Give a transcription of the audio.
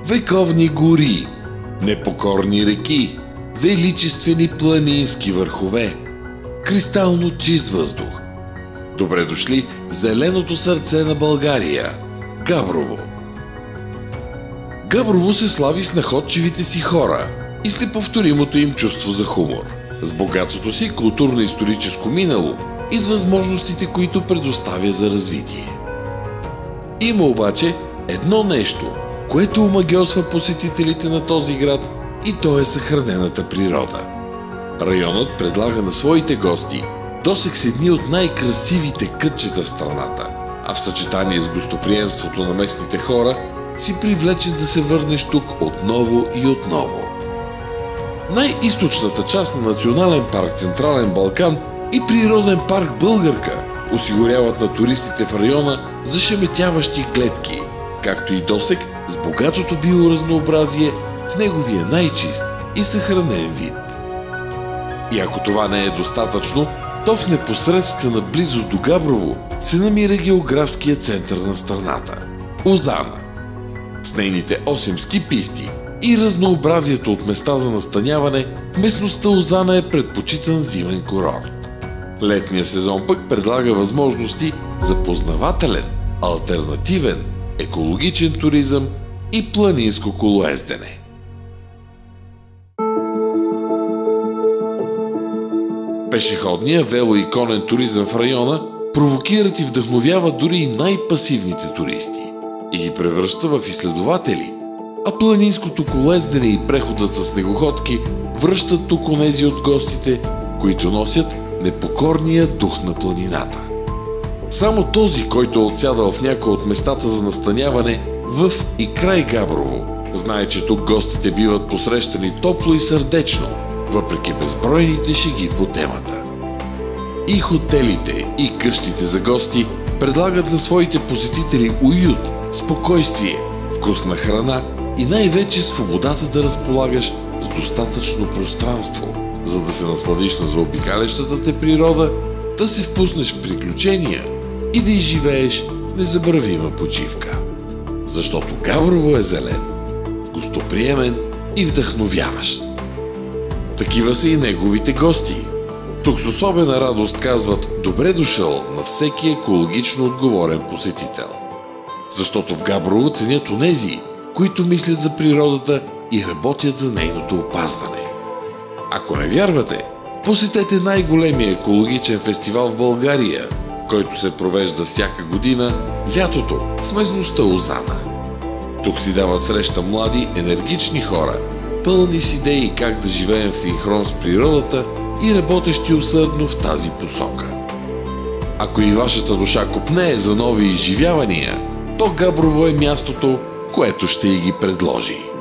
вековни гори, непокорни реки, величествени планински върхове, кристално чист въздух. Добре дошли в зеленото сърце на България – Габрово. Габрово се слави с находчивите си хора и с неповторимото им чувство за хумор, с богатото си културно-историческо минало и с възможностите, които предоставя за развитие. Има обаче едно нещо, което омагьосва посетителите на този град, и то е съхранената природа. Районът предлага на своите гости досег с едни от най-красивите кътчета в страната, а в съчетание с гостоприемството на местните хора си привлечен да се върнеш тук отново и отново. Най-източната част на Национален парк Централен Балкан и Природен парк Българка осигуряват на туристите в района зашеметяващи гледки, както и досег с богатото биоразнообразие в неговия най-чист и съхранен вид. И ако това не е достатъчно, то в непосредствена близост до Габрово се намира географския център на страната – Озана. С нейните 8 ски писти и разнообразието от места за настаняване, местността Озана е предпочитан зимен курорт. Летният сезон пък предлага възможности за познавателен, алтернативен, екологичен туризъм и планинско колоездене. Пешеходния, вело и конен туризъм в района провокират и вдъхновяват дори и най-пасивните туристи и ги превръща в изследователи, а планинското колоездене и преходът с снегоходки връщат тук онези от гостите, които носят непокорния дух на планината. Само този, който е отсядал в някои от местата за настаняване в и край Габрово, знае, че тук гостите биват посрещани топло и сърдечно, въпреки безбройните шеги по темата. И хотелите, и къщите за гости предлагат на своите посетители уют, спокойствие, вкусна храна и най-вече свободата да разполагаш с достатъчно пространство, за да се насладиш на заобикалящата те природа, да се впуснеш в приключения и да изживееш незабравима почивка. Защото Габрово е зелен, гостоприемен и вдъхновяващ. Такива са и неговите гости. Тук с особена радост казват добре дошъл на всеки екологично отговорен посетител. Защото в Габрово ценят онези, които мислят за природата и работят за нейното опазване. Ако не вярвате, посетете най-големия екологичен фестивал в България, който се провежда всяка година лятото в местността Озана. Тук си дават среща млади, енергични хора, пълни с идеи как да живеем в синхрон с природата и работещи усърдно в тази посока. Ако и вашата душа копнее за нови изживявания, то Габрово е мястото, което ще й ги предложи.